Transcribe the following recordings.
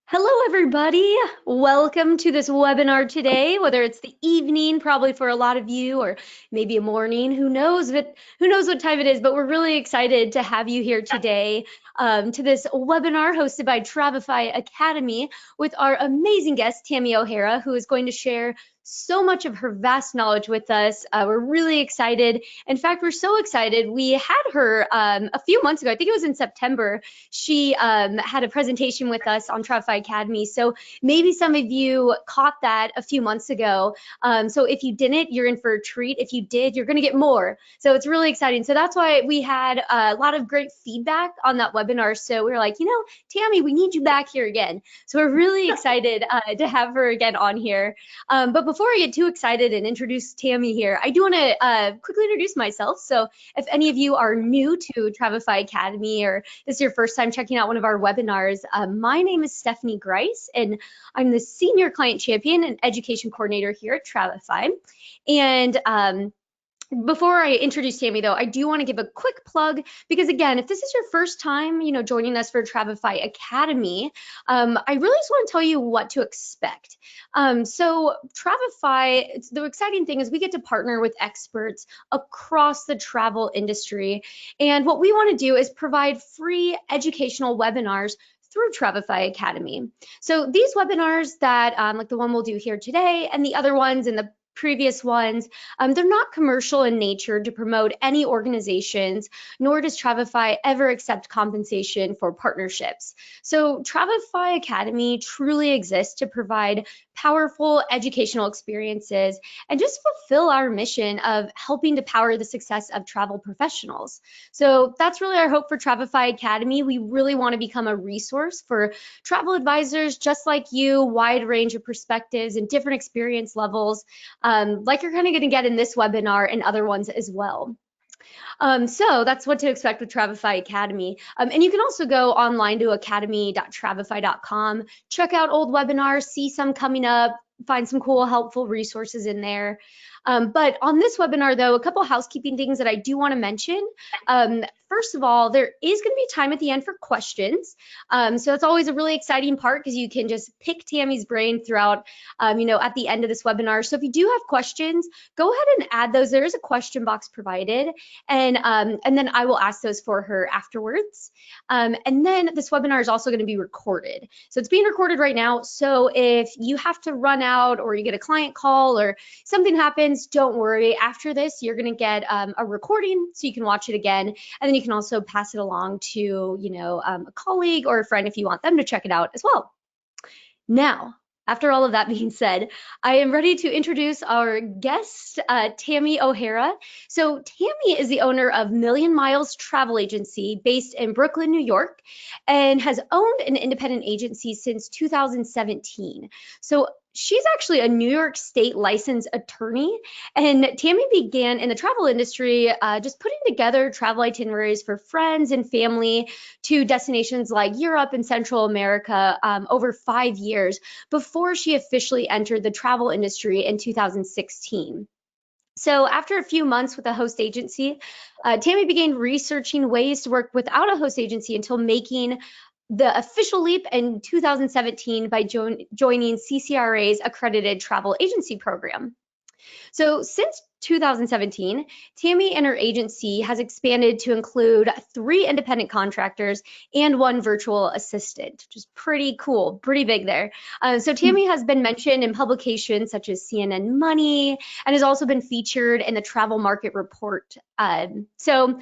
Hello, everybody. Welcome to this webinar today, whether it's the evening, probably for a lot of you, or maybe a morning, who knows what time it is, but we're really excited to have you here today to this webinar hosted by Travefy Academy with our amazing guest, Tammy O'Hara, who is going to share so much of her vast knowledge with us. We're really excited. In fact, we're so excited. We had her a few months ago. I think it was in September. She had a presentation with us on Travefy Academy. So maybe some of you caught that a few months ago. So if you didn't, you're in for a treat. If you did, you're going to get more. So it's really exciting. So that's why we had a lot of great feedback on that webinar. So we were like, Tammy, we need you back here again. So we're really excited to have her again on here. But before I get too excited and introduce Tammy here, I do want to quickly introduce myself. So if any of you are new to Travefy Academy or this is your first time checking out one of our webinars, my name is Stephanie Grice, and I'm the Senior Client Champion and Education Coordinator here at Travefy. And before I introduce Tammy, though, I do want to give a quick plug because, again, if this is your first time, joining us for Travefy Academy, I really just want to tell you what to expect. So Travefy, the exciting thing is we get to partner with experts across the travel industry. And what we want to do is provide free educational webinars through Travefy Academy. So these webinars that, like the one we'll do here today and the other ones and the previous ones, they're not commercial in nature to promote any organizations, nor does Travefy ever accept compensation for partnerships. So Travefy Academy truly exists to provide powerful educational experiences and just fulfill our mission of helping to power the success of travel professionals. So that's really our hope for Travefy Academy. We really want to become a resource for travel advisors just like you, wide range of perspectives and different experience levels, like you're kind of going to get in this webinar and other ones as well. So that's what to expect with Travefy Academy. And you can also go online to academy.travefy.com, check out old webinars, see some coming up, find some cool, helpful resources in there. But on this webinar, though, a couple housekeeping things that I do want to mention. First of all, there is going to be time at the end for questions. So it's always a really exciting part because you can just pick Tammy's brain throughout, at the end of this webinar. So if you do have questions, go ahead and add those. There is a question box provided, and then I will ask those for her afterwards. And then this webinar is also going to be recorded. So it's being recorded right now. So if you have to run out or you get a client call or something happens, don't worry. After this, you're going to get a recording so you can watch it again. And then you can also pass it along to, a colleague or a friend if you want them to check it out as well. Now, after all of that being said, I am ready to introduce our guest, Tammy O'Hara. So Tammy is the owner of Million Miles Travel Agency based in Brooklyn, New York, and has owned an independent agency since 2017. So she's actually a New York State licensed attorney, and Tammy began in the travel industry just putting together travel itineraries for friends and family to destinations like Europe and Central America over 5 years before she officially entered the travel industry in 2016. So after a few months with a host agency, Tammy began researching ways to work without a host agency until making the official leap in 2017 by joining CCRA's accredited travel agency program. So since 2017, Tammy and her agency has expanded to include 3 independent contractors and 1 virtual assistant, which is pretty cool, pretty big there. So Tammy has been mentioned in publications such as CNN Money and has also been featured in the Travel Market Report. So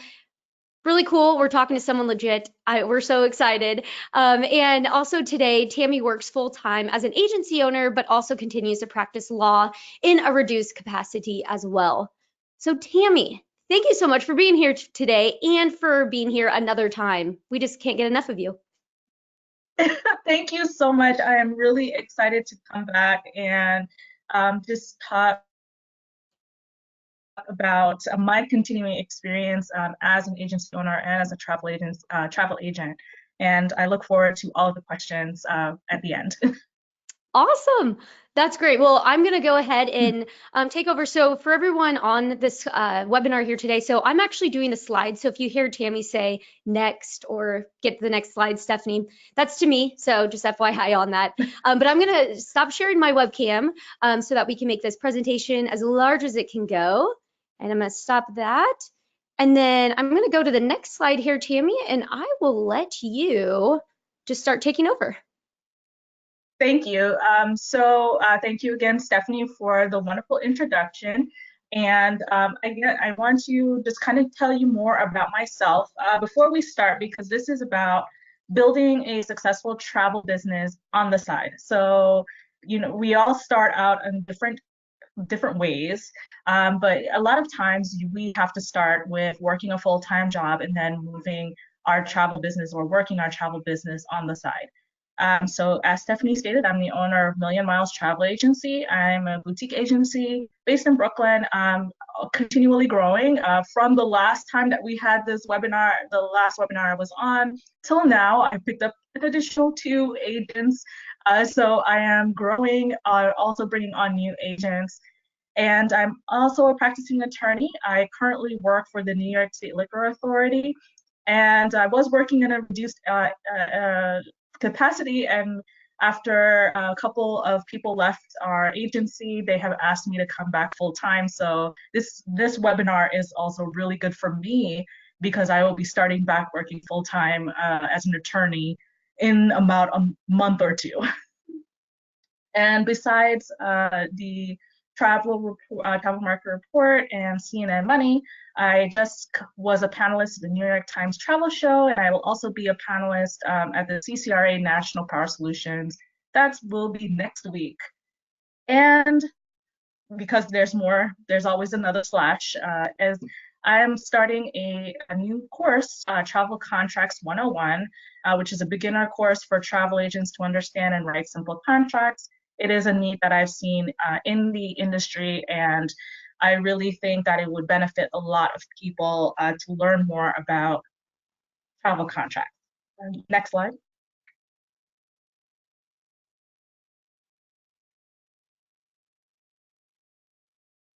really cool. We're talking to someone legit. We're so excited. And also today, Tammy works full-time as an agency owner, but also continues to practice law in a reduced capacity as well. So Tammy, thank you so much for being here today and for being here another time. We just can't get enough of you. Thank you so much. I am really excited to come back and just talk about my continuing experience as an agency owner and as a travel agent. And I look forward to all of the questions at the end. Awesome. That's great. Well, I'm going to go ahead and take over. So, for everyone on this webinar here today, so I'm actually doing the slides. So, if you hear Tammy say next or get to the next slide, Stephanie, that's to me. So, just FYI on that. But I'm going to stop sharing my webcam so that we can make this presentation as large as it can go. And I'm going to stop that. And then I'm going to go to the next slide here, Tammy, and I will let you just start taking over. Thank you. Thank you again, Stephanie, for the wonderful introduction. And again, I want to just kind of tell you more about myself before we start, because this is about building a successful travel business on the side. So, we all start out in different ways, but a lot of times we have to start with working a full-time job and then moving our travel business or working our travel business on the side. So as Stephanie stated, I'm the owner of Million Miles Travel Agency. I'm a boutique agency based in Brooklyn, continually growing. From the last time that we had this webinar, the last webinar I was on, till now, I picked up an additional 2 agents. So I am growing, also bringing on new agents. And I'm also a practicing attorney. I currently work for the New York State Liquor Authority. And I was working in a reduced capacity, and after a couple of people left our agency, they have asked me to come back full time. So this webinar is also really good for me because I will be starting back working full time as an attorney in about a month or 2. And besides the travel market report and CNN Money, I just was a panelist at the New York Times Travel Show, and I will also be a panelist at the CCRA National Power Solutions. That will be next week. And because there's more, there's always another slash, as I'm starting a new course, Travel Contracts 101, which is a beginner course for travel agents to understand and write simple contracts. It is a need that I've seen in the industry, and I really think that it would benefit a lot of people to learn more about travel contracts. Next slide.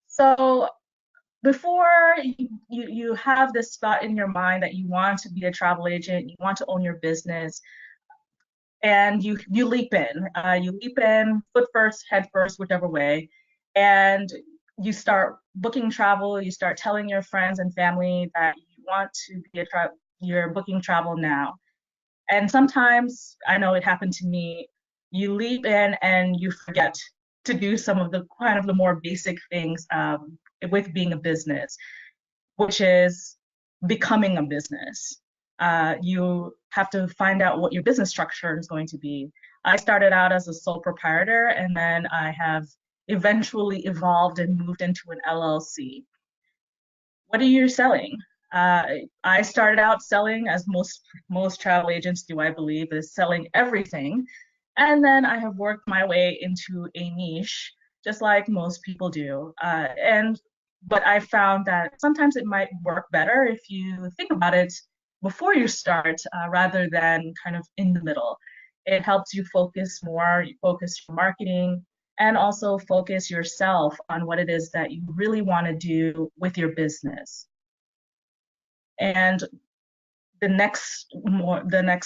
So before you have this thought in your mind that you want to be a travel agent, you want to own your business, and you leap in. You leap in foot first, head first, whichever way, and you start booking travel. You start telling your friends and family that you want to be you're booking travel now. And sometimes, I know it happened to me, you leap in and you forget to do some of the kind of the more basic things with being a business, which is becoming a business. You have to find out what your business structure is going to be. I started out as a sole proprietor, and then I have eventually evolved and moved into an LLC. What are you selling? I started out selling, as most travel agents do, I believe, is selling everything. And then I have worked my way into a niche, just like most people do. But I found that sometimes it might work better if you think about it before you start, rather than kind of in the middle. It helps you focus more, you focus your marketing, and also focus yourself on what it is that you really want to do with your business. And the next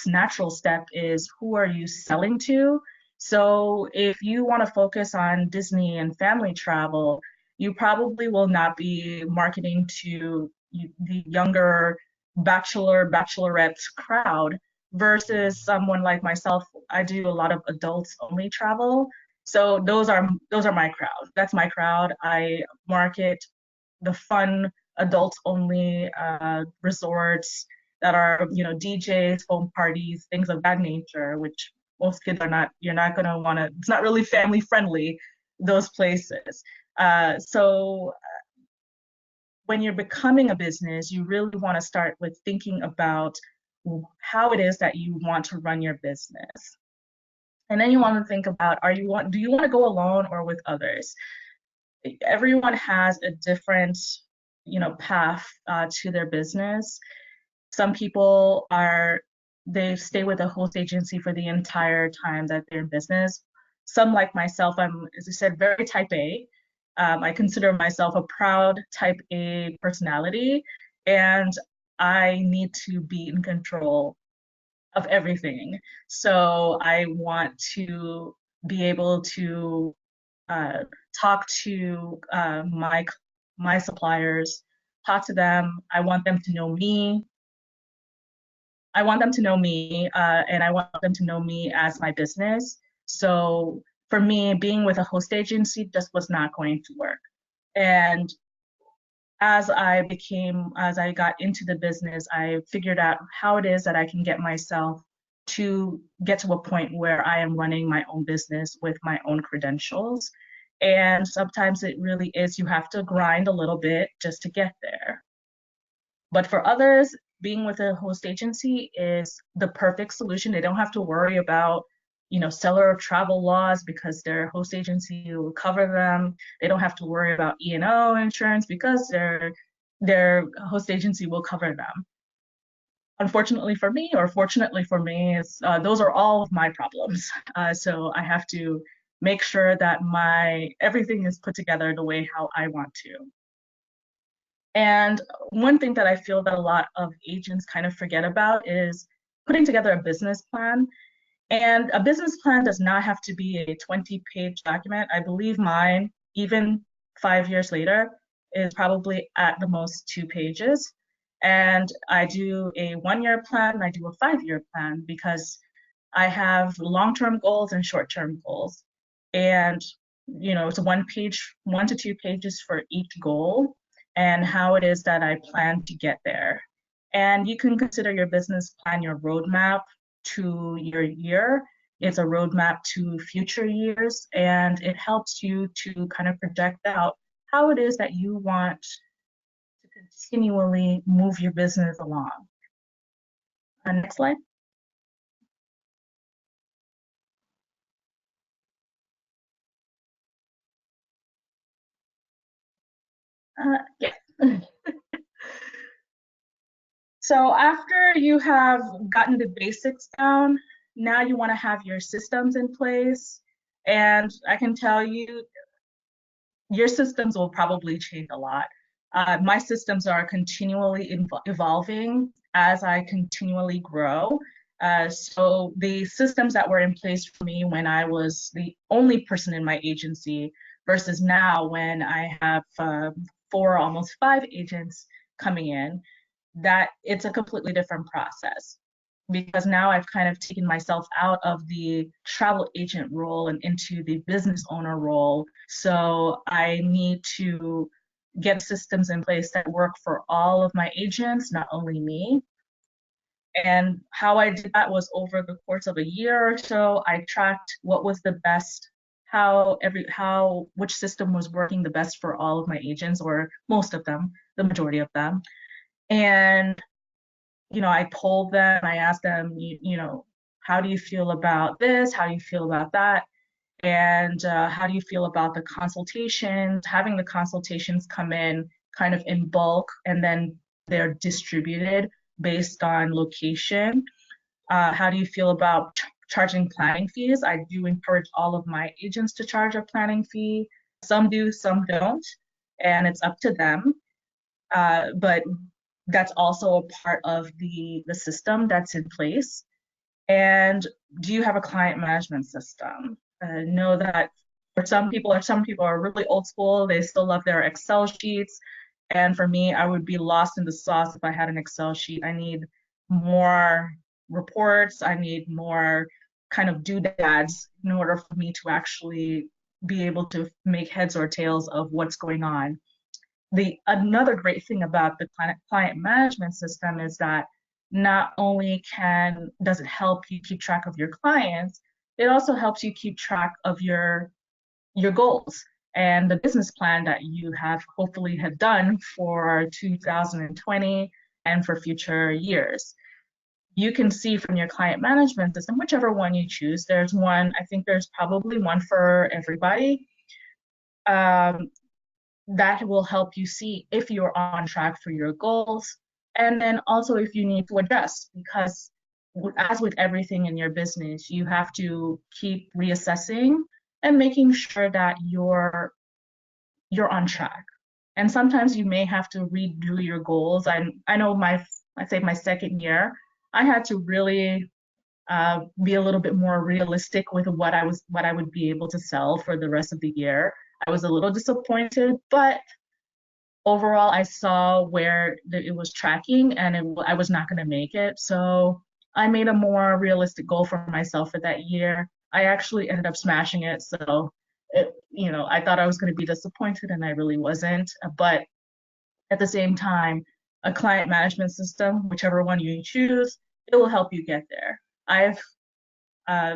natural step is, who are you selling to? So if you want to focus on Disney and family travel, you probably will not be marketing to the younger bachelorette crowd, versus someone like myself. I do a lot of adults only travel. So those are my crowd. That's my crowd. I market the fun adults only resorts that are, DJs, foam parties, things of that nature, which most kids are not, you're not going to want to, it's not really family friendly, those places. So when you're becoming a business, you really want to start with thinking about how it is that you want to run your business. And then you want to think about, do you want to go alone or with others? Everyone has a different, path to their business. Some people they stay with a host agency for the entire time that they're in business. some like myself, I'm, as I said, very type A. I consider myself a proud type A personality, and I need to be in control of everything. So I want to be able to uh, talk to my suppliers, talk to them. I want them to know me. I want them to know me, and I want them to know me as my business. So for me, being with a host agency just was not going to work. And as I got into the business, I figured out how it is that I can get myself to get to a point where I am running my own business with my own credentials. And sometimes it really is, you have to grind a little bit just to get there. But for others, being with a host agency is the perfect solution. They don't have to worry about, seller of travel laws because their host agency will cover them. They don't have to worry about E&O insurance because their host agency will cover them. Unfortunately for me, or fortunately for me, those are all of my problems. So I have to make sure that my everything is put together the way how I want to. And one thing that I feel that a lot of agents kind of forget about is putting together a business plan. And a business plan does not have to be a 20-page document. I believe mine, even 5 years later, is probably at the most 2 pages. And I do a 1 year plan, I do a 5 year plan because I have long-term goals and short-term goals. And, it's 1 to 2 pages for each goal and how it is that I plan to get there. And you can consider your business plan your roadmap to your year. It's a roadmap to future years, and it helps you to kind of project out how it is that you want to continually move your business along. Next slide. Yeah. So after you have gotten the basics down, now you want to have your systems in place. And I can tell you, your systems will probably change a lot. My systems are continually evolving as I continually grow. So the systems that were in place for me when I was the only person in my agency versus now when I have four, almost five agents coming in, that it's a completely different process because now I've kind of taken myself out of the travel agent role and into the business owner role. So I need to get systems in place that work for all of my agents, not only me. And how I did that was over the course of a year or so, I tracked what was the best, which system was working the best for all of my agents or most of them, the majority of them. And I polled them, I asked them, how do you feel about this? How do you feel about that? And how do you feel about the consultations, having the consultations come in kind of in bulk and then they're distributed based on location? How do you feel about charging planning fees? I do encourage all of my agents to charge a planning fee. Some do, some don't, and it's up to them. But that's also a part of the system that's in place. And do you have a client management system? Know that for some people are really old school. They still love their Excel sheets. And for me, I would be lost in the sauce if I had an Excel sheet. I need more reports. I need more kind of doodads in order for me to actually be able to make heads or tails of what's going on. The another great thing about the client management system is that not only does it help you keep track of your clients, it also helps you keep track of your goals and the business plan that you have hopefully have done for 2020 and for future years. You can see from your client management system, whichever one you choose, there's one, I think there's probably one for everybody. That will help you see if you're on track for your goals and then also if you need to adjust because as with everything in your business, you have to keep reassessing and making sure that you're on track. And sometimes you may have to redo your goals. I know I say my second year, I had to really be a little bit more realistic with what I would be able to sell for the rest of the year. I was a little disappointed, but overall, I saw where it was tracking, and I was not going to make it. So I made a more realistic goal for myself for that year. I actually ended up smashing it. So, I thought I was going to be disappointed, and I really wasn't. But at the same time, a client management system, whichever one you choose, it will help you get there. I've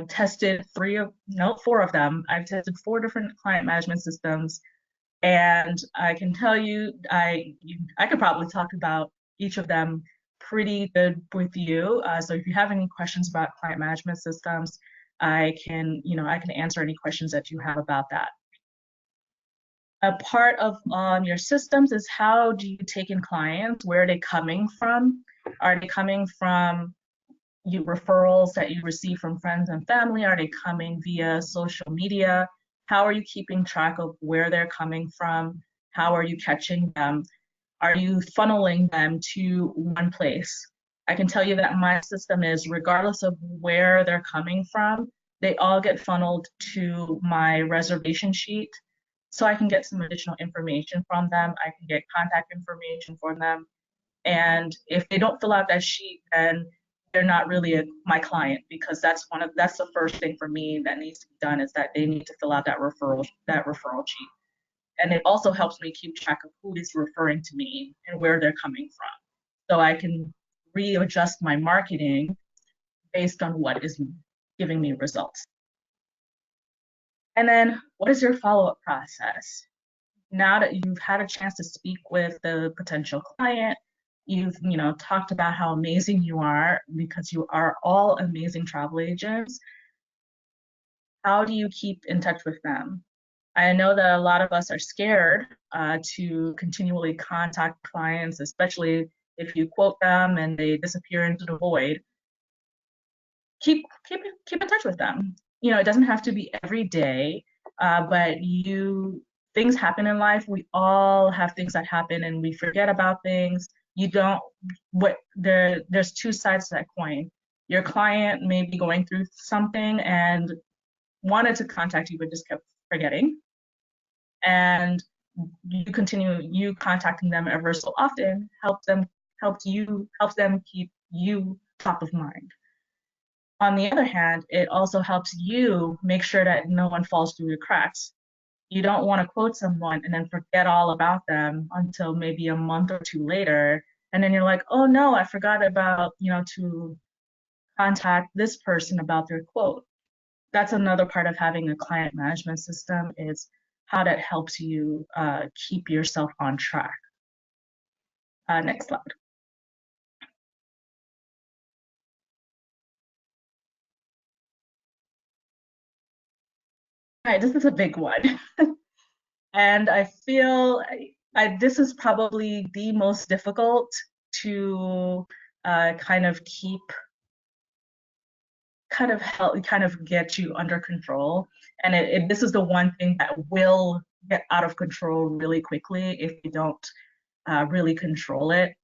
tested four of them. I've tested four different client management systems, and I can tell you, I could probably talk about each of them pretty good with you. So if you have any questions about client management systems, I can answer any questions that you have about that. A part of your systems is how do you take in clients? Where are they coming from? Are they coming from referrals that you receive from friends and family? Are they coming via social media? How are you keeping track of where they're coming from? How are you catching them? Are you funneling them to one place? I can tell you that my system is, regardless of where they're coming from, they all get funneled to my reservation sheet. So I can get some additional information from them. I can get contact information for them. And if they don't fill out that sheet, then they're not really my client, because that's the first thing for me that needs to be done, is that they need to fill out that referral sheet. And it also helps me keep track of who is referring to me and where they're coming from, so I can readjust my marketing based on what is giving me results. And then, what is your follow-up process? Now that you've had a chance to speak with the potential client, you've talked about how amazing you are, because you are all amazing travel agents. How do you keep in touch with them? I know that a lot of us are scared to continually contact clients, especially if you quote them and they disappear into the void. Keep in touch with them. It doesn't have to be every day, but things happen in life. We all have things that happen, and we forget about things. You don't what there's two sides to that coin. Your client may be going through something and wanted to contact you but just kept forgetting, and you contacting them ever so often helps them keep you top of mind. On the other hand, it also helps you make sure that no one falls through the cracks. You don't want to quote someone and then forget all about them until maybe a month or two later. And then you're like, oh no, I forgot about, to contact this person about their quote. That's another part of having a client management system, is how that helps you keep yourself on track. Next slide. All right, this is a big one. And I feel this is probably the most difficult to kind of keep, kind of help, kind of get you under control. And this is the one thing that will get out of control really quickly if you don't really control it,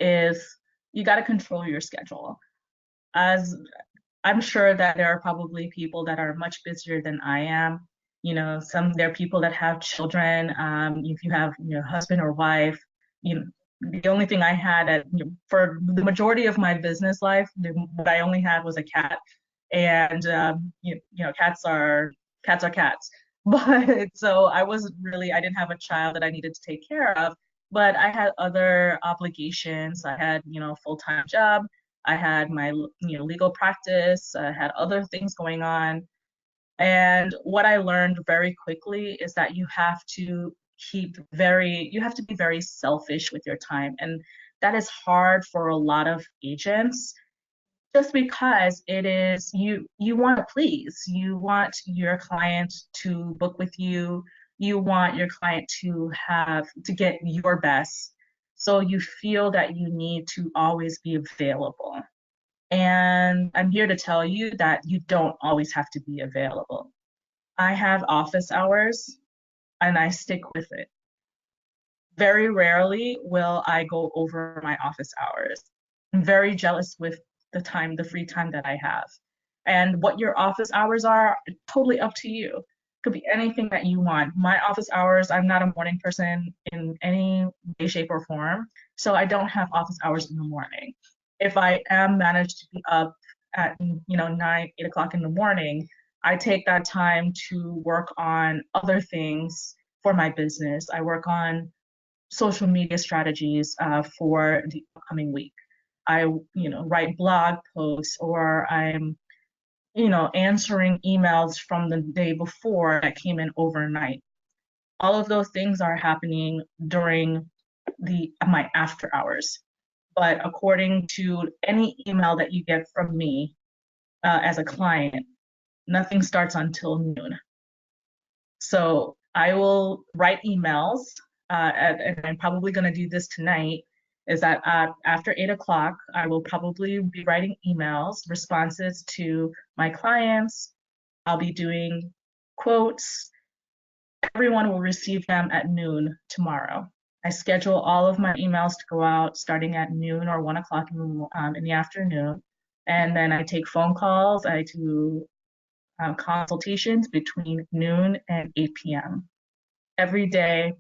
is you got to control your schedule. As I'm sure that there are probably people that are much busier than I am. There are people that have children. If you have husband or wife, the only thing I had for the majority of my business life, what I only had was a cat, and cats are cats. But so I didn't have a child that I needed to take care of, but I had other obligations. I had full-time job. I had my legal practice. I had other things going on. And what I learned very quickly is that you have to be very selfish with your time. And that is hard for a lot of agents, just because it is, you want to please. You want your client to book with you. You want your client to get your best. So you feel that you need to always be available. And I'm here to tell you that you don't always have to be available. I have office hours and I stick with it. Very rarely will I go over my office hours. I'm very jealous with the free time that I have. And what your office hours are, totally up to you. Could be anything that you want. My office hours, I'm not a morning person in any way, shape, or form. So I don't have office hours in the morning. If I am managed to be up at 9, 8 o'clock in the morning, I take that time to work on other things for my business. I work on social media strategies for the upcoming week. I, write blog posts, or I'm, answering emails from the day before that came in overnight. All of those things are happening during my after hours. But according to any email that you get from me as a client, nothing starts until noon. So I will write emails, and I'm probably going to do this tonight. Is that after 8 o'clock, I will probably be writing emails, responses to my clients. I'll be doing quotes. Everyone will receive them at noon tomorrow. I schedule all of my emails to go out starting at noon or 1 o'clock in the afternoon. And then I take phone calls. I do consultations between noon and 8 p.m. every day,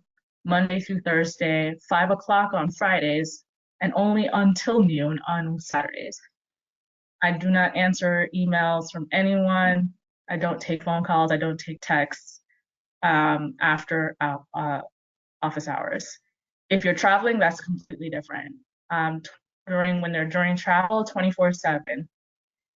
Monday through Thursday, 5 o'clock on Fridays, and only until noon on Saturdays. I do not answer emails from anyone. I don't take phone calls. I don't take texts after office hours. If you're traveling, that's completely different. Um, during travel, 24/7.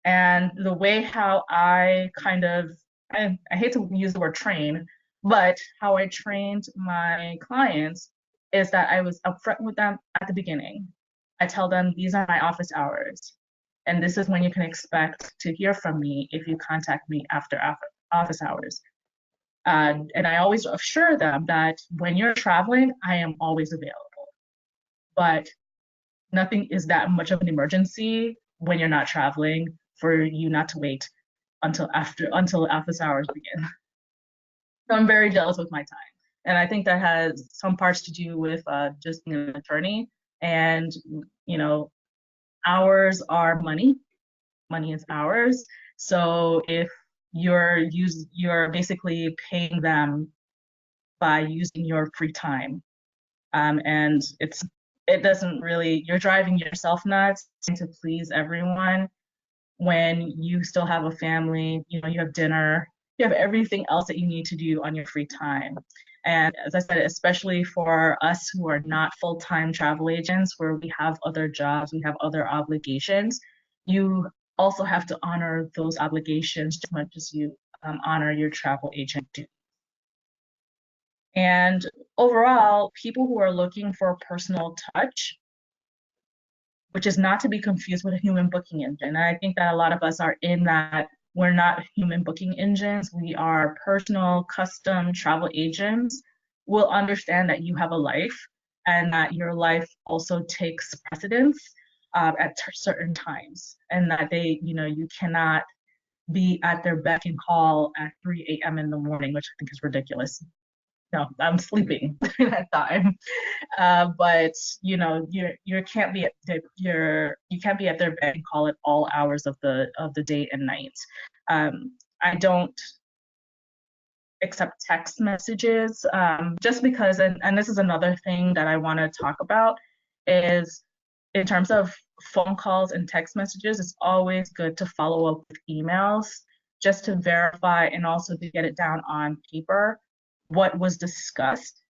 And the way how I kind of, I hate to use the word train, but how I trained my clients is that I was upfront with them at the beginning. I tell them these are my office hours, and this is when you can expect to hear from me if you contact me after office hours. And I always assure them that when you're traveling, I am always available. But nothing is that much of an emergency when you're not traveling for you not to wait until office hours begin. So I'm very jealous with my time. And I think that has some parts to do with just being an attorney. And, you know, hours are money. Money is hours. So if you're basically paying them by using your free time. And it doesn't really, you're driving yourself nuts to please everyone when you still have a family, you have dinner, you have everything else that you need to do on your free time. And as I said, especially for us who are not full-time travel agents, where we have other jobs, we have other obligations, you also have to honor those obligations just as much as you honor your travel agent duty. And overall, people who are looking for personal touch, which is not to be confused with a human booking engine. And I think that a lot of us are in that we're not human booking engines. We are personal, custom travel agents. Will understand that you have a life and that your life also takes precedence at certain times, and that you cannot be at their beck and call at 3 a.m. in the morning, which I think is ridiculous. No, I'm sleeping during that time. But you can't be you can't be at their beck and call at all hours of the day and night. I don't accept text messages just because, and this is another thing that I want to talk about, is in terms of phone calls and text messages, it's always good to follow up with emails just to verify and also to get it down on paper what was discussed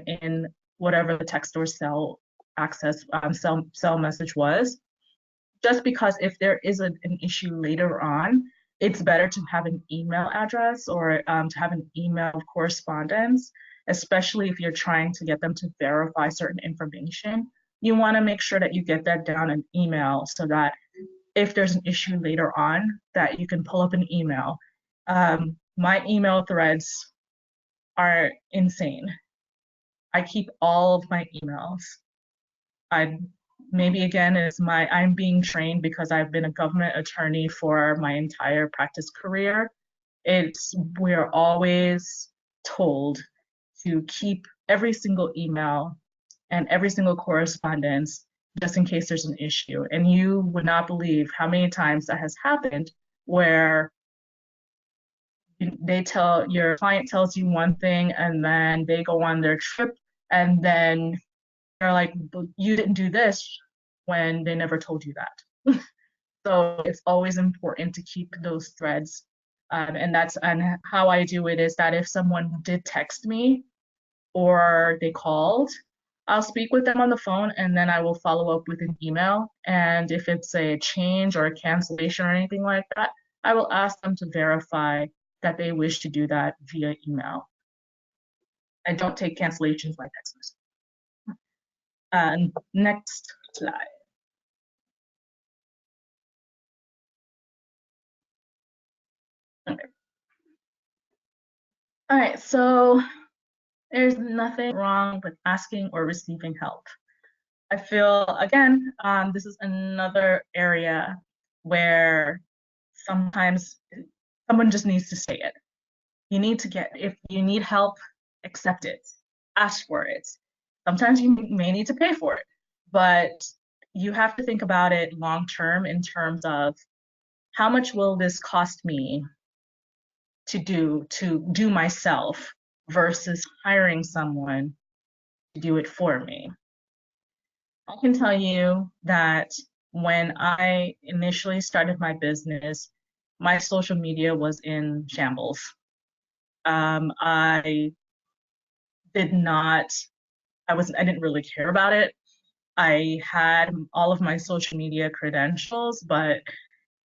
in whatever the text or cell access cell message was. Just because if there is an issue later on, it's better to have an email address or to have an email correspondence, especially if you're trying to get them to verify certain information. You want to make sure that you get that down in email so that if there's an issue later on, that you can pull up an email. My email threads are insane. I keep all of my emails. I maybe again is I'm being trained because I've been a government attorney for my entire practice career. We're always told to keep every single email and every single correspondence just in case there's an issue. And you would not believe how many times that has happened where your client tells you one thing and then they go on their trip and then they're like, you didn't do this when they never told you that. So it's always important to keep those threads. And how I do it is that if someone did text me or they called, I'll speak with them on the phone and then I will follow up with an email. And if it's a change or a cancellation or anything like that, I will ask them to verify that they wish to do that via email. I don't take cancellations by text message. Next slide. Okay. All right, so there's nothing wrong with asking or receiving help. I feel, again, this is another area where sometimes someone just needs to say it. If you need help, accept it, ask for it. Sometimes you may need to pay for it, but you have to think about it long term in terms of how much will this cost me to do myself versus hiring someone to do it for me. I can tell you that when I initially started my business, my social media was in shambles. I did not, I didn't really care about it. I had all of my social media credentials, but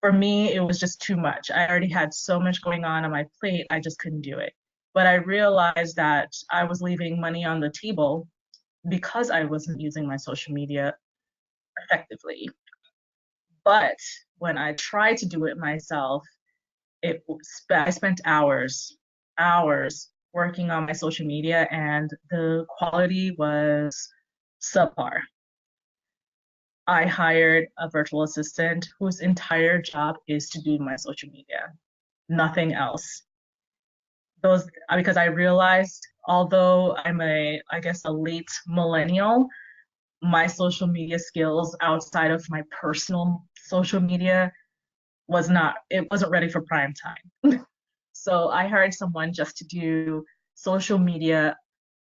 for me, it was just too much. I already had so much going on my plate, I just couldn't do it. But I realized that I was leaving money on the table because I wasn't using my social media effectively. But when I tried to do it myself, I spent hours working on my social media, and the quality was subpar. I hired a virtual assistant whose entire job is to do my social media, nothing else. Because I realized, although I guess, a late millennial, my social media skills outside of my personal social media it wasn't ready for prime time. So I hired someone just to do social media,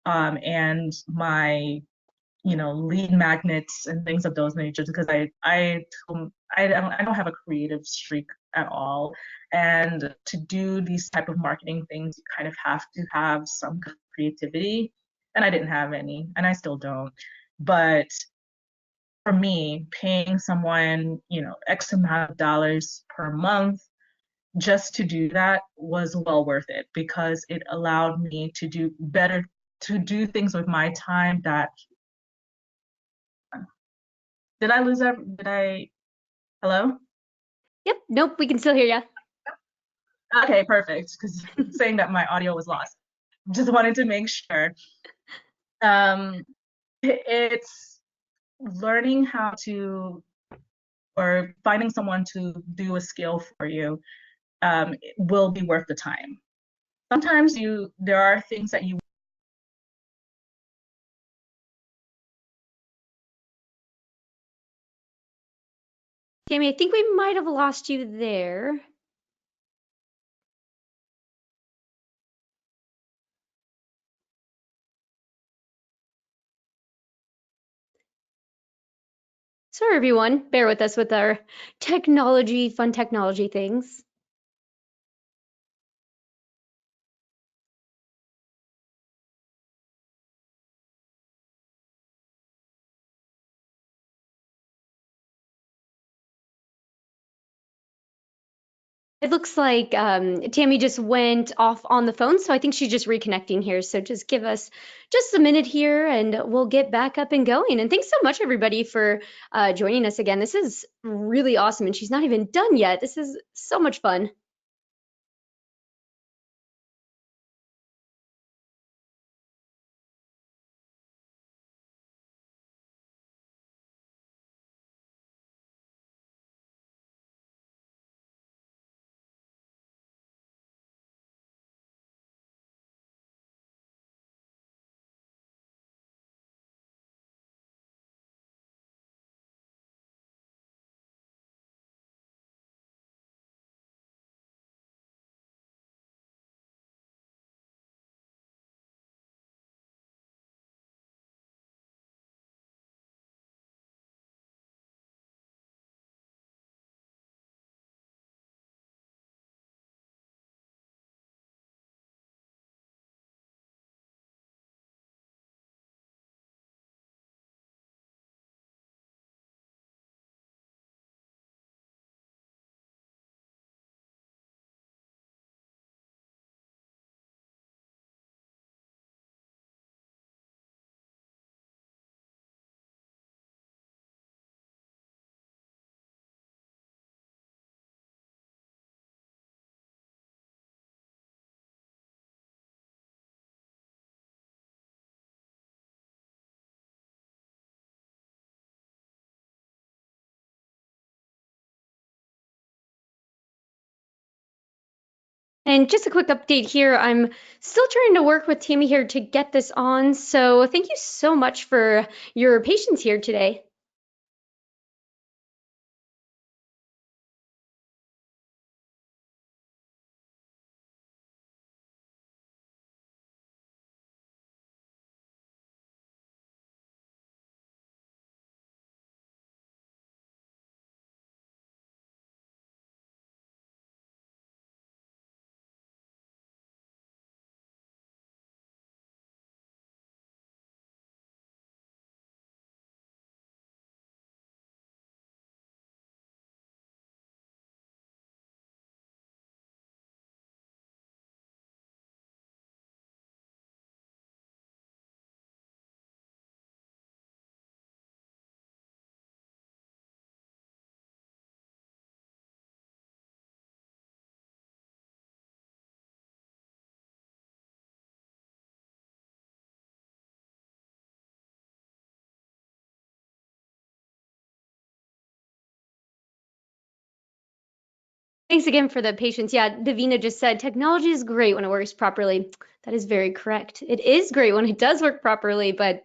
and my lead magnets and things of those natures because I don't have a creative streak at all. And to do these type of marketing things, you kind of have to have some creativity. And I didn't have any, and I still don't. But for me, paying someone, X amount of dollars per month just to do that was well worth it because it allowed me to do things with my time that did I lose that? Hello? Yep, nope, we can still hear you. Okay, perfect. Because saying that my audio was lost. Just wanted to make sure. Um, it's learning how to, or finding someone to do a skill for you, will be worth the time. Sometimes there are things that you Tammy, I think we might have lost you there. Sorry, everyone. Bear with us with our fun technology things. It looks like Tammy just went off on the phone, so I think she's just reconnecting here. So just give us just a minute here and we'll get back up and going. And thanks so much, everybody, for joining us again. This is really awesome, and she's not even done yet. This is so much fun. And just a quick update here. I'm still trying to work with Tammy here to get this on. So thank you so much for your patience here today. Thanks again for the patience. Yeah, Davina just said technology is great when it works properly. That is very correct. It is great when it does work properly, but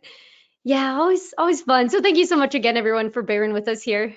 yeah, always fun. So thank you so much again, everyone, for bearing with us here.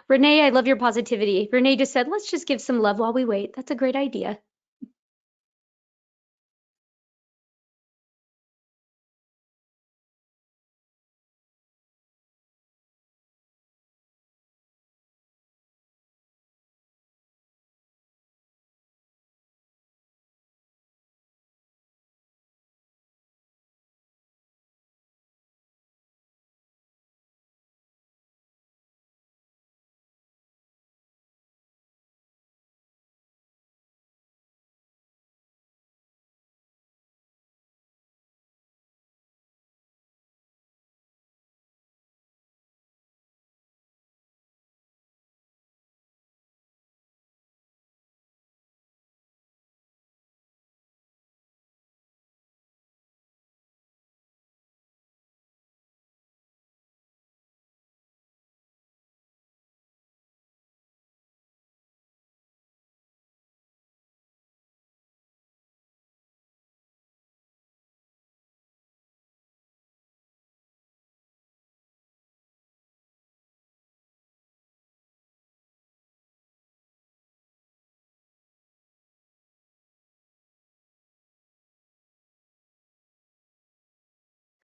Renee, I love your positivity. Renee just said, let's just give some love while we wait. That's a great idea.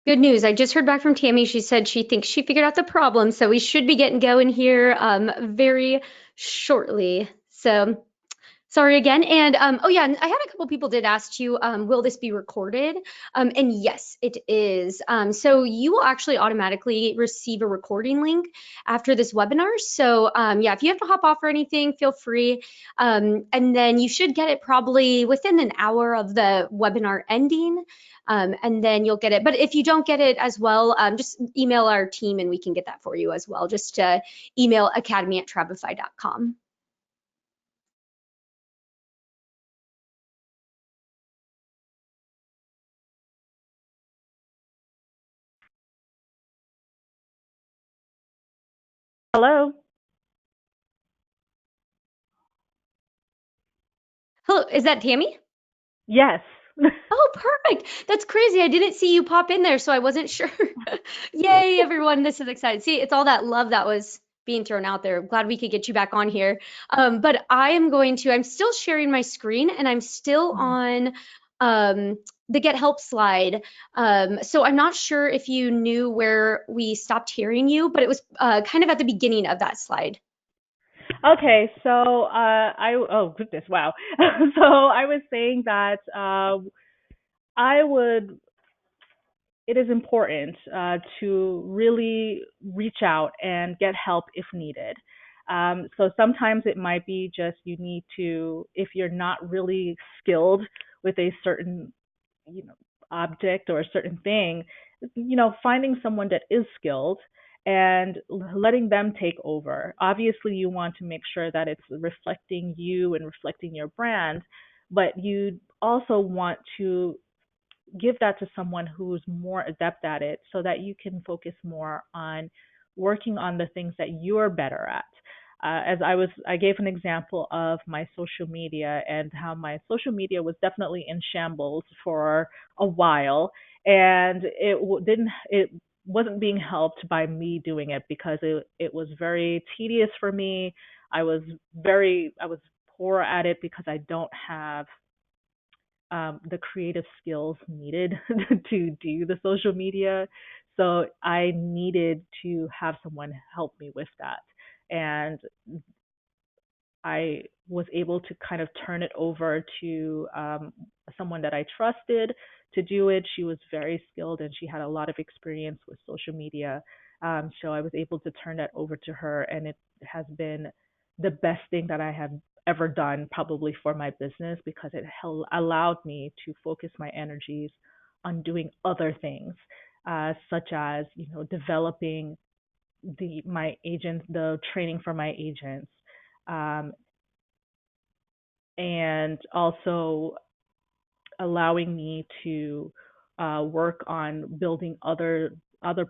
Good news. I just heard back from Tammy. She said she thinks she figured out the problem, so we should be getting going here very shortly. So sorry again. And oh yeah, and I had a couple people did ask you, will this be recorded? And yes, it is. So you will actually automatically receive a recording link after this webinar. So yeah, if you have to hop off or anything, feel free. And then you should get it probably within an hour of the webinar ending. And then you'll get it. But if you don't get it as well, just email our team and we can get that for you as well. Just email academy@travefy.com. Hello? Hello, is that Tammy? Yes. Oh, perfect. That's crazy. I didn't see you pop in there, so I wasn't sure. Yay, everyone. This is exciting. See, it's all that love that was being thrown out there. Glad we could get you back on here. But I'm still sharing my screen and I'm still on the get help slide. So I'm not sure if you knew where we stopped hearing you, but it was kind of at the beginning of that slide. Okay, so oh goodness, wow. So I was saying that I would it is important to really reach out and get help if needed. So sometimes it might be just you need to, if you're not really skilled with a certain, you know, object or a certain thing, finding someone that is skilled and letting them take over. Obviously, you want to make sure that it's reflecting you and reflecting your brand, but you also want to give that to someone who's more adept at it so that you can focus more on working on the things that you're better at. I gave an example of my social media and how my social media was definitely in shambles for a while, and it wasn't being helped by me doing it because it was very tedious for me. I was poor at it because I don't have the creative skills needed to do the social media. So I needed to have someone help me with that. And I was able to kind of turn it over to someone that I trusted to do it. She was very skilled and she had a lot of experience with social media. So I was able to turn that over to her, and it has been the best thing that I have ever done, probably for my business, because it allowed me to focus my energies on doing other things, such as developing the training for my agents, um, and also allowing me to work on building other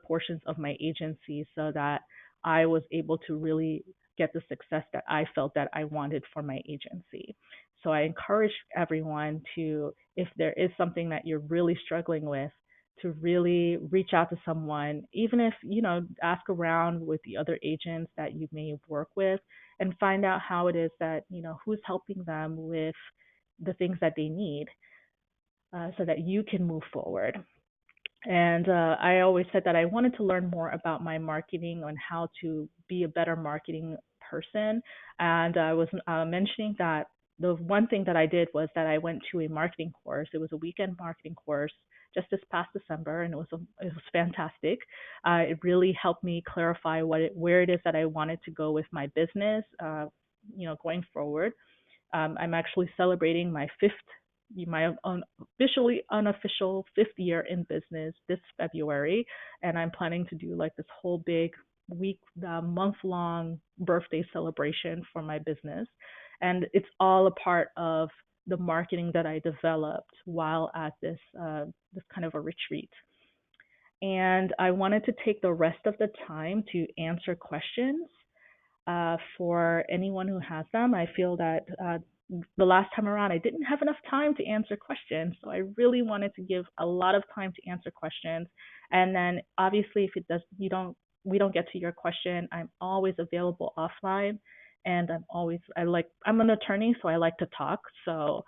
portions of my agency so that I was able to really get the success that I felt that I wanted for my agency. So I encourage everyone to, if there is something that you're really struggling with, to really reach out to someone, even if, ask around with the other agents that you may work with and find out how it is that, who's helping them with the things that they need, so that you can move forward. And I always said that I wanted to learn more about my marketing and how to be a better marketing person. And I was mentioning that the one thing that I did was that I went to a marketing course. It was a weekend marketing course just this past December, and it was fantastic. It really helped me clarify where it is that I wanted to go with my business, going forward. I'm actually celebrating my officially unofficial 5th year in business this February, and I'm planning to do like this whole big month long birthday celebration for my business, and it's all a part of the marketing that I developed while at this kind of a retreat. And I wanted to take the rest of the time to answer questions for anyone who has them. I feel that the last time around, I didn't have enough time to answer questions. So I really wanted to give a lot of time to answer questions. And then obviously, if we don't get to your question, I'm always available offline. And I'm an attorney, so I like to talk. So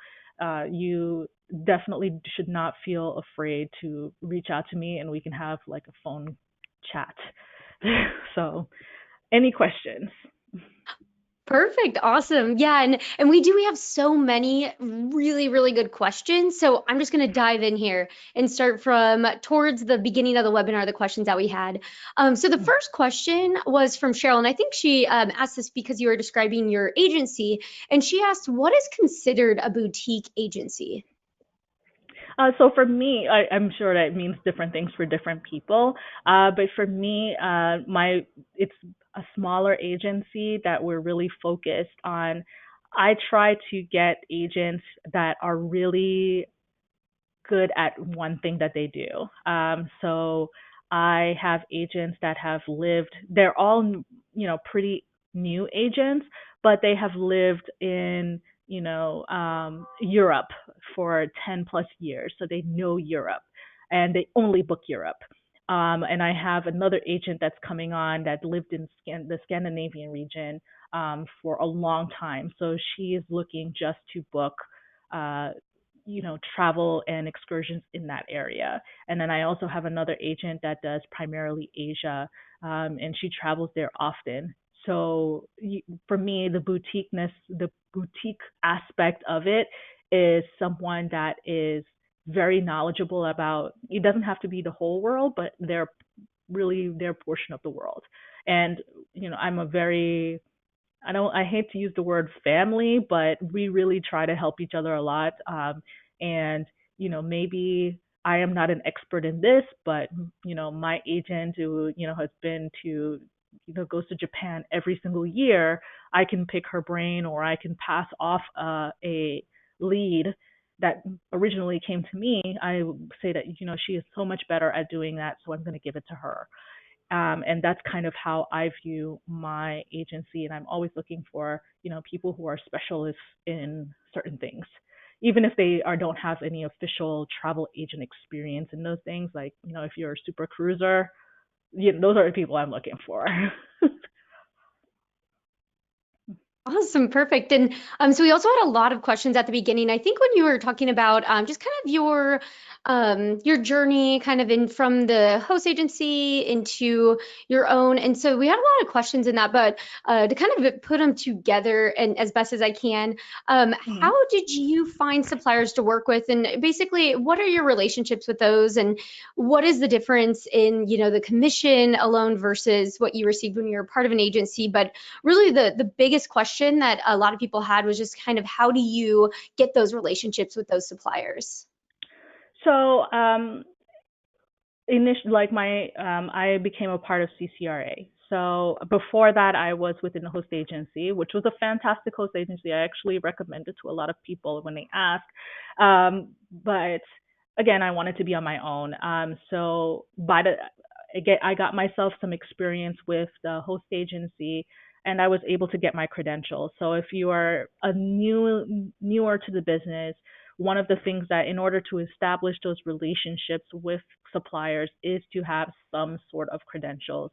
you definitely should not feel afraid to reach out to me and we can have like a phone chat. So, any questions? Perfect. Awesome. Yeah, and we have so many really really good questions. So I'm just going to dive in here and start from towards the beginning of the webinar, the questions that we had. So the first question was from Cheryl, and I think she asked this because you were describing your agency, and she asked, "What is considered a boutique agency?" So for me, I'm sure that it means different things for different people. But for me, it's a smaller agency that we're really focused on. I try to get agents that are really good at one thing that they do. So I have agents that have lived, they're all, pretty new agents, but they have lived in, Europe for 10 plus years. So they know Europe and they only book Europe. And I have another agent that's coming on that lived in the Scandinavian region for a long time. So she is looking just to book uh, travel and excursions in that area. And then I also have another agent that does primarily Asia, and she travels there often. So for me, the boutique aspect of it is someone that is very knowledgeable about, it doesn't have to be the whole world, but they're really their portion of the world. And, I'm a very, I hate to use the word family, but we really try to help each other a lot. And, maybe I am not an expert in this, but, my agent who, has been to, goes to Japan every single year, I can pick her brain, or I can pass off a lead that originally came to me. I say that, she is so much better at doing that, so I'm going to give it to her. And that's kind of how I view my agency. And I'm always looking for, people who are specialists in certain things, even if they don't have any official travel agent experience in those things. Like, if you're a super cruiser, those are the people I'm looking for. Awesome, perfect. And so we also had a lot of questions at the beginning. I think when you were talking about just kind of your journey, kind of in from the host agency into your own. And so we had a lot of questions in that, but to kind of put them together and as best as I can, Mhm. how did you find suppliers to work with, and basically, what are your relationships with those, and what is the difference in the commission alone versus what you received when you were part of an agency? But really the biggest question that a lot of people had was just kind of how do you get those relationships with those suppliers? So, like I became a part of CCRA. So before that, I was within a host agency, which was a fantastic host agency. I actually recommend it to a lot of people when they ask. But again, I wanted to be on my own. So again, I got myself some experience with the host agency, and I was able to get my credentials. So if you are newer to the business, one of the things that in order to establish those relationships with suppliers is to have some sort of credentials.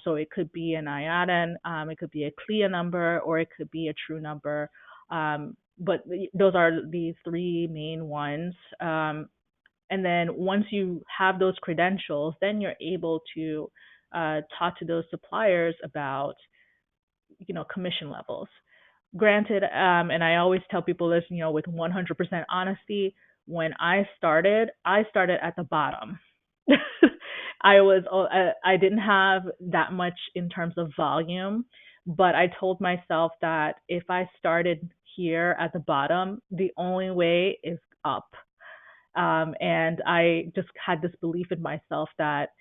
So it could be an IATN, it could be a CLIA number, or it could be a true number. But those are the three main ones. And then once you have those credentials, then you're able to talk to those suppliers about, commission levels. Granted, and I always tell people this, with 100% honesty, when I started at the bottom. I didn't have that much in terms of volume, but I told myself that if I started here at the bottom, the only way is up. And I just had this belief in myself that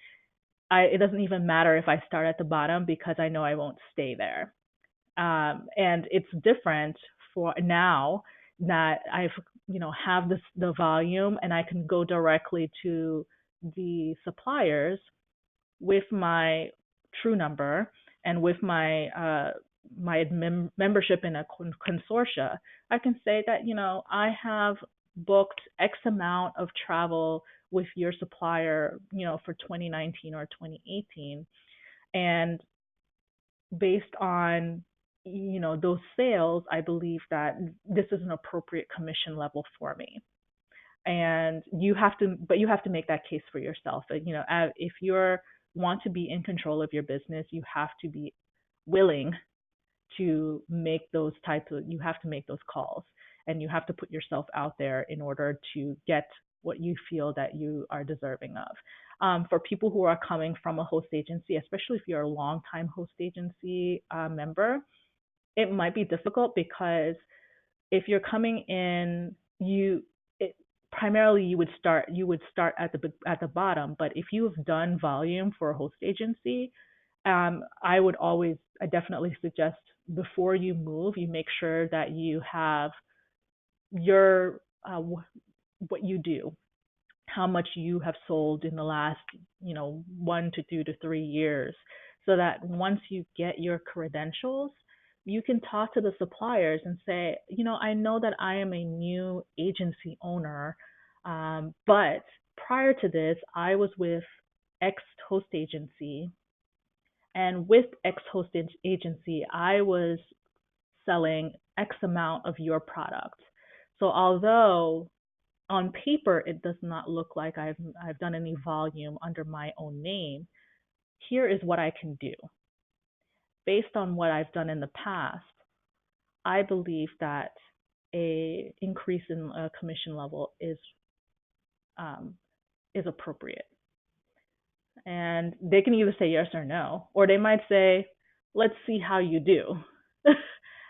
it doesn't even matter if I start at the bottom because I know I won't stay there. And it's different for now that I've have the volume, and I can go directly to the suppliers with my true number and with my membership in a consortia. I can say that I have booked X amount of travel with your supplier, for 2019 or 2018, and based on those sales, I believe that this is an appropriate commission level for me. And you have to make that case for yourself. If you want to be in control of your business, you have to be willing to make you have to make those calls, and you have to put yourself out there in order to get what you feel that you are deserving of. For people who are coming from a host agency, especially if you're a long-time host agency member, it might be difficult because if you're coming in, primarily you would start at the bottom. But if you have done volume for a host agency, I definitely suggest before you move, you make sure that you have your what you do, how much you have sold in the last 1 to 2 to 3 years, so that once you get your credentials, you can talk to the suppliers and say, I know that I am a new agency owner, but prior to this, I was with X host agency, and with X host agency, I was selling X amount of your product. So although on paper it does not look like I've done any volume under my own name, here is what I can do. based on what I've done in the past, I believe that a increase in a commission level um, is appropriate. And they can either say yes or no, or they might say, let's see how you do,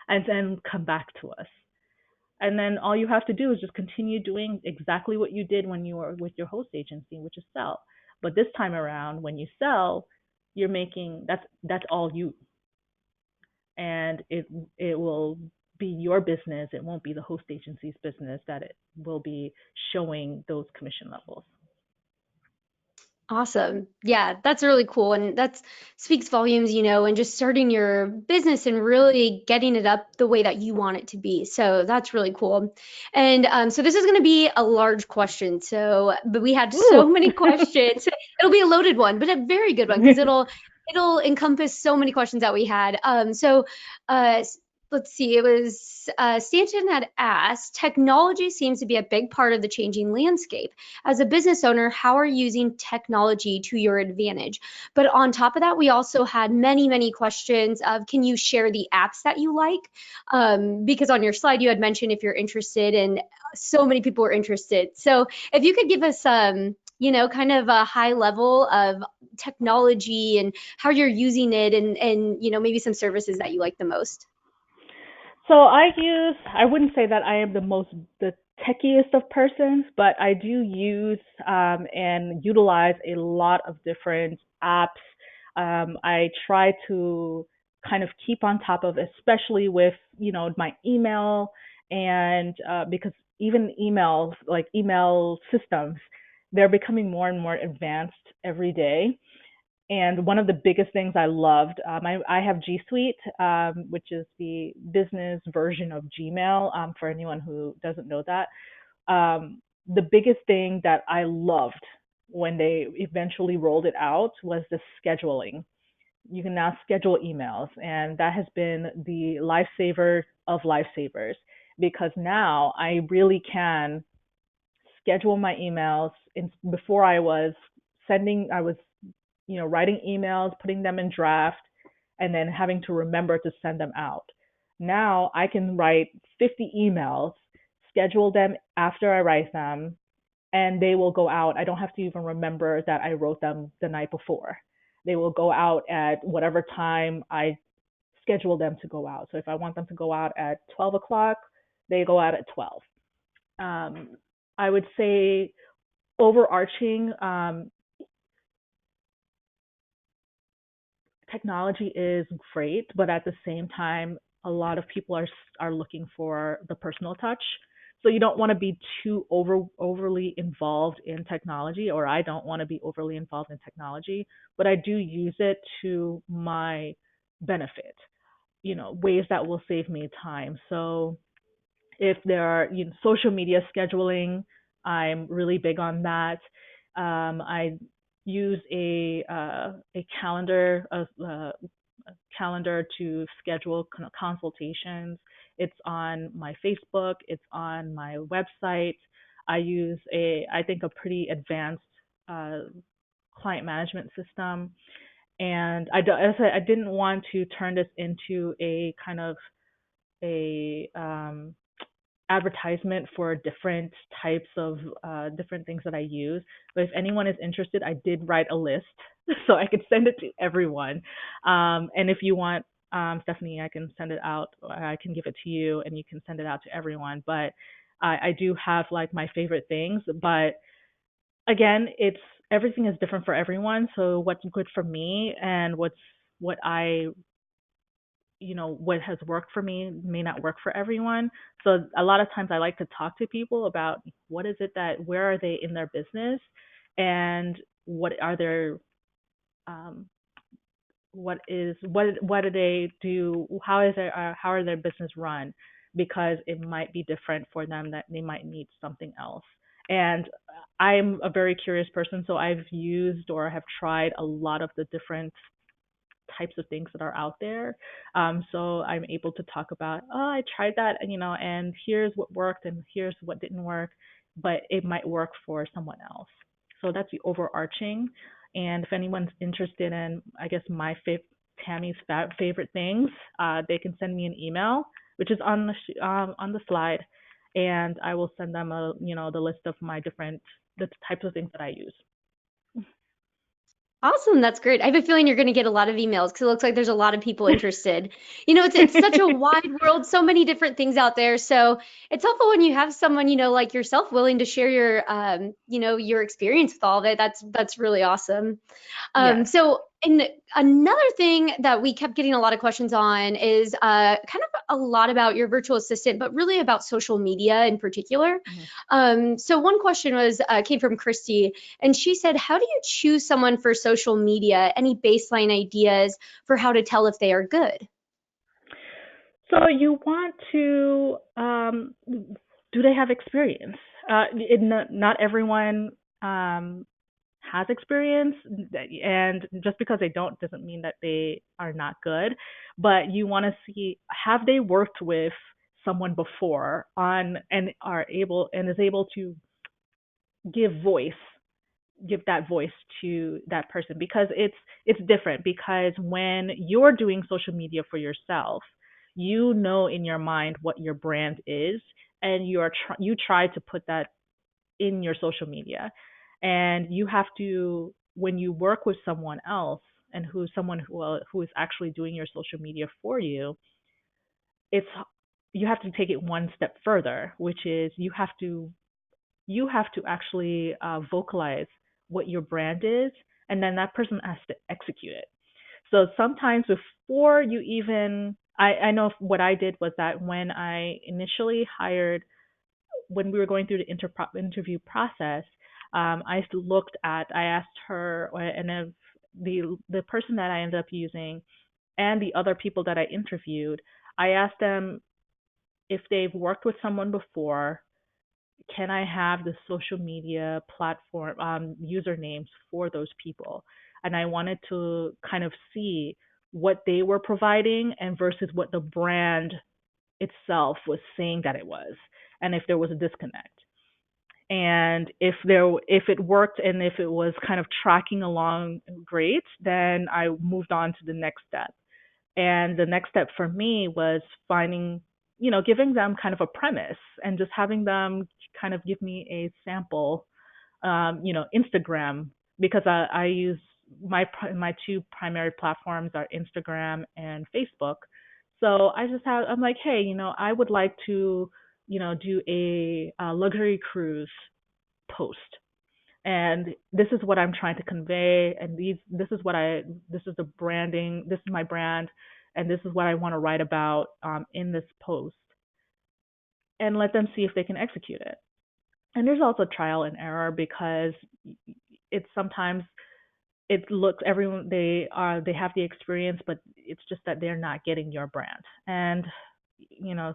and then come back to us. And then all you have to do is just continue doing exactly what you did when you were with your host agency, which is sell. But this time around, when you sell, you're making that's all you, and it will be your business. It won't be the host agency's business that it will be showing those commission levels. Awesome. Yeah, that's really cool. And that speaks volumes, and just starting your business and really getting it up the way that you want it to be. So that's really cool. And so this is going to be a large question. But we had so Ooh. many questions. It'll be a loaded one, but a very good one because it'll encompass so many questions that we had. Uh, let's see, it was Stanton had asked, technology seems to be a big part of the changing landscape. As a business owner, how are you using technology to your advantage? But on top of that, we also had many, many questions of, can you share the apps that you like? Because on your slide, you had mentioned if you're interested, and so many people were interested. So if you could give us, kind of a high level of technology and how you're using it, and maybe some services that you like the most. So I wouldn't say that I am the techiest of persons, but I do use and utilize a lot of different apps. I try to kind of keep on top of, especially with, my email, and because even emails, like email systems, they're becoming more and more advanced every day. And one of the biggest things I loved, I have G Suite, which is the business version of Gmail, for anyone who doesn't know that. The biggest thing that I loved when they eventually rolled it out was the scheduling. You can now schedule emails, and that has been the lifesaver of lifesavers, because now I really can schedule my emails. Before I was writing emails, putting them in draft, and then having to remember to send them out. Now I can write 50 emails, schedule them after I write them, and they will go out. I don't have to even remember that I wrote them the night before. They will go out at whatever time I schedule them to go out. So if I want them to go out at 12 o'clock, they go out at 12. Um, I would say overarching, technology is great, but at the same time, a lot of people are looking for the personal touch. So you don't want to be too overly involved in technology, or I don't want to be overly involved in technology, but I do use it to my benefit. Ways that will save me time. So if there are, social media scheduling, I'm really big on that. I use a calendar to schedule consultations. It's on my Facebook. It's on my website. I use I think, a pretty advanced uh, client management system. And as I said, I didn't want to turn this into a kind of a advertisement for different types of different things that I use. But if anyone is interested, I did write a list so I could send it to everyone. And if you want, Stephanie, I can send it out. I can give it to you, and you can send it out to everyone. But I do have like my favorite things. But again, it's everything is different for everyone. So what's good for me and what I what has worked for me may not work for everyone. So a lot of times I like to talk to people about what is it where are they in their business, and what are their um, what do they do, how are their business run, because it might be different for them, that they might need something else. And I'm a very curious person, so I've used or have tried a lot of the different types of things that are out there. So I'm able to talk about, oh, I tried that, and here's what worked and here's what didn't work, but it might work for someone else. So that's the overarching. And if anyone's interested in, I guess, my Tammy's favorite things, they can send me an email, which is on the slide, and I will send them the list of the types of things that I use. Awesome. That's great. I have a feeling you're going to get a lot of emails because it looks like there's a lot of people interested. It's such a wide world, so many different things out there. So it's helpful when you have someone, like yourself willing to share your experience with all of it. That's really awesome. Yes. And another thing that we kept getting a lot of questions on is kind of a lot about your virtual assistant, but really about social media in particular. Mhm. So one question came from Christy, and she said, "How do you choose someone for social media? Any baseline ideas for how to tell if they are good?" So you want to, do they have experience? Not everyone has experience, and just because they don't doesn't mean that they are not good. But you want to see, have they worked with someone before on and is able to give voice give that voice to that person, because it's different, because when you're doing social media for yourself, in your mind what your brand is, and you try to put that in your social media. And you have to, when you work with someone else, and who is actually doing your social media for you, it's you have to take it one step further, which is you have to actually vocalize what your brand is, and then that person has to execute it. So sometimes before you even, I know what I did was that when I initially hired, when we were going through the interview process, I asked her, and if the person that I ended up using and the other people that I interviewed, I asked them if they've worked with someone before, can I have the social media platform usernames for those people? And I wanted to kind of see what they were providing and versus what the brand itself was saying that it was, and if there was a disconnect. And if it worked and if it was kind of tracking along great, then I moved on to the next step. And the next step for me was giving them kind of a premise and just having them kind of give me a sample, Instagram, because I use my two primary platforms are Instagram and Facebook. So I'm like, hey, I would like to, do a luxury cruise post, and this is what I'm trying to convey, and this is the branding, this is my brand, and this is what I want to write about in this post, and let them see if they can execute it. And there's also trial and error, because it's sometimes it looks everyone they have the experience, but it's just that they're not getting your brand. And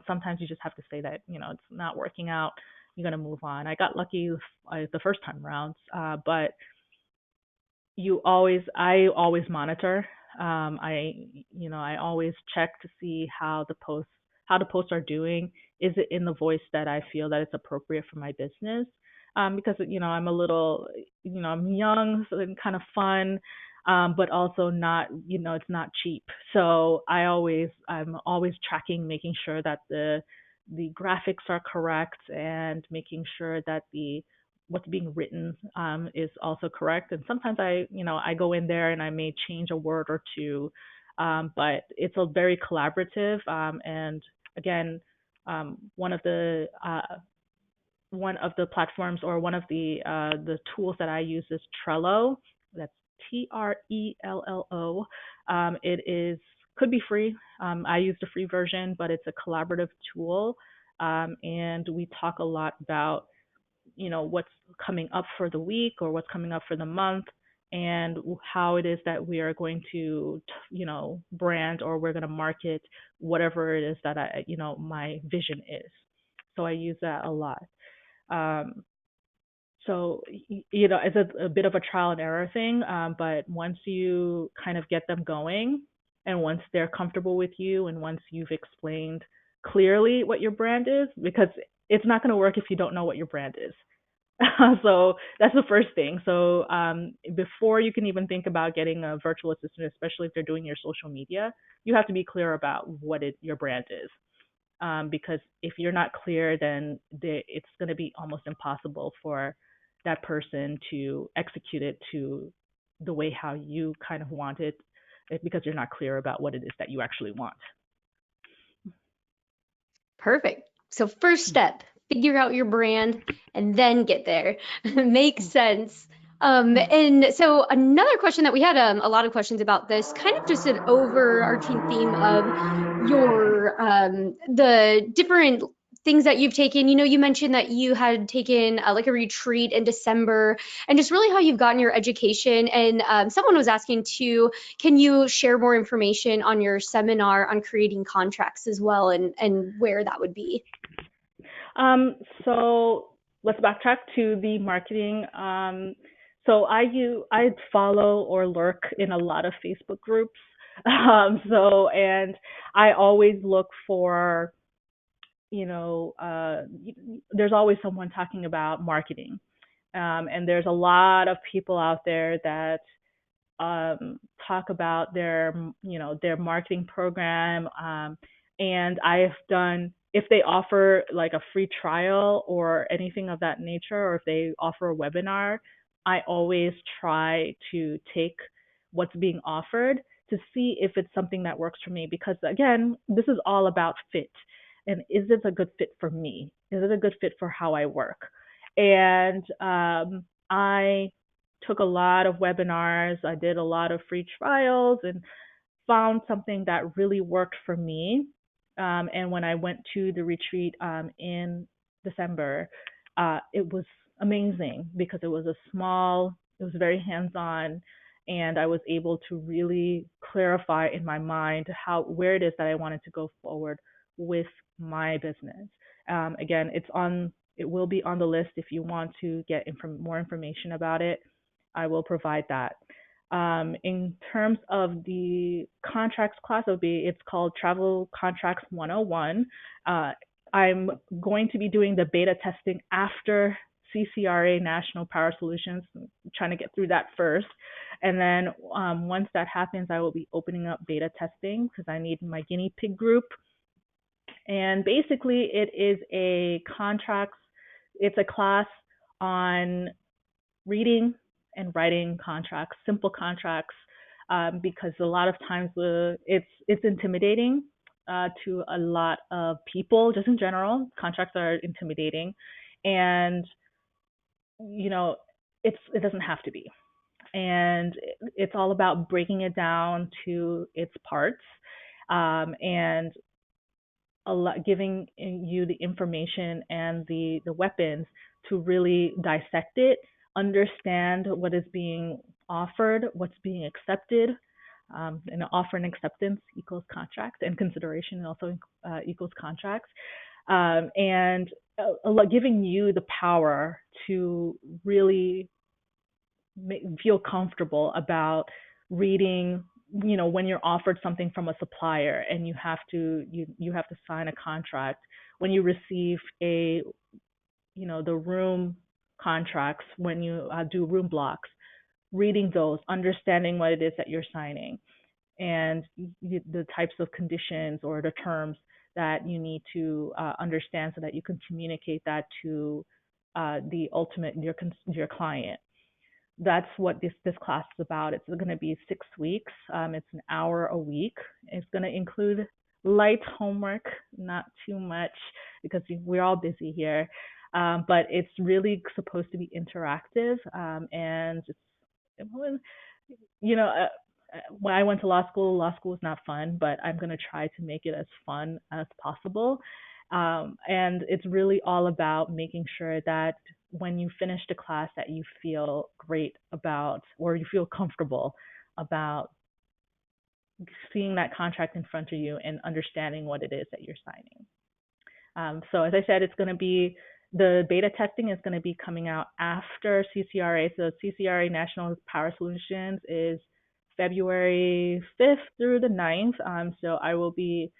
sometimes you just have to say that it's not working out. You're gonna move on. I got lucky the first time around, but I always monitor. I always check to see how the posts are doing. Is it in the voice that I feel that it's appropriate for my business? Because I'm a little, I'm young, so and kind of fun, but also not, it's not cheap. So I'm always tracking, making sure that the graphics are correct, and making sure that the what's being written is also correct. And sometimes I go in there and I may change a word or two, but it's a very collaborative. And again, one of the platforms, or one of the tools that I use is Trello. That's Trello. It is could be free. I use the free version, but it's a collaborative tool, and we talk a lot about what's coming up for the week or what's coming up for the month, and how it is that we are going to brand, or we're going to market whatever it is that my vision is. So I use that a lot. um, so it's a bit of a trial and error thing, but once you kind of get them going, and once they're comfortable with you, and once you've explained clearly what your brand is, because it's not going to work if you don't know what your brand is. So that's the first thing. So before you can even think about getting a virtual assistant, especially if they're doing your social media, you have to be clear about what your brand is. Because if you're not clear, then it's going to be almost impossible for that person to execute it to the way how you kind of want it, because you're not clear about what it is that you actually want. Perfect. So first step, figure out your brand and then get there. Makes sense. And so another question that we had a lot of questions about this, kind of just an overarching theme of your the different things that you've taken. You know, you mentioned that you had taken like a retreat in December, and just really how you've gotten your education. And someone was asking too, can you share more information on your seminar on creating contracts as well, and where that would be? So let's backtrack to the marketing. So I follow or lurk in a lot of Facebook groups. And I always look for, there's always someone talking about marketing. And there's a lot of people out there that talk about their marketing program. And I've done, if they offer like a free trial or anything of that nature, or if they offer a webinar, I always try to take what's being offered to see if it's something that works for me. Because again, this is all about fit. And is this a good fit for me? Is it a good fit for how I work? And I took a lot of webinars. I did a lot of free trials and found something that really worked for me. And when I went to the retreat in December, it was amazing because it was it was very hands-on, and I was able to really clarify in my mind where it is that I wanted to go forward with my business. Again, it will be on the list if you want to get more information about it. I will provide that. In terms of the contracts class, it's called Travel Contracts 101. I'm going to be doing the beta testing after CCRA National Power Solutions. I'm trying to get through that first. And then once that happens, I will be opening up beta testing because I need my guinea pig group. And basically, it's a class on reading and writing contracts, simple contracts, because a lot of times it's intimidating to a lot of people. Just in general, contracts are intimidating, and it doesn't have to be. And it's all about breaking it down to its parts, and giving you the information and the weapons to really dissect it, understand what is being offered, what's being accepted. And offer and acceptance equals contract, and consideration also equals contracts. And giving you the power to really feel comfortable about reading, when you're offered something from a supplier and you have to sign a contract, when you receive the room contracts, when you do room blocks, reading those, understanding what it is that you're signing, and the types of conditions or the terms that you need to understand so that you can communicate that to your client. That's what this class is about. It's going to be 6 weeks. It's an hour a week. It's going to include light homework, not too much because we're all busy here. But it's really supposed to be interactive. And when I went to law school was not fun, but I'm going to try to make it as fun as possible. And it's really all about making sure that when you finish the class that you feel great about, or you feel comfortable about seeing that contract in front of you and understanding what it is that you're signing. So as I said, the beta testing is going to be coming out after CCRA. So CCRA National Power Solutions is February 5th through the 9th. So I will be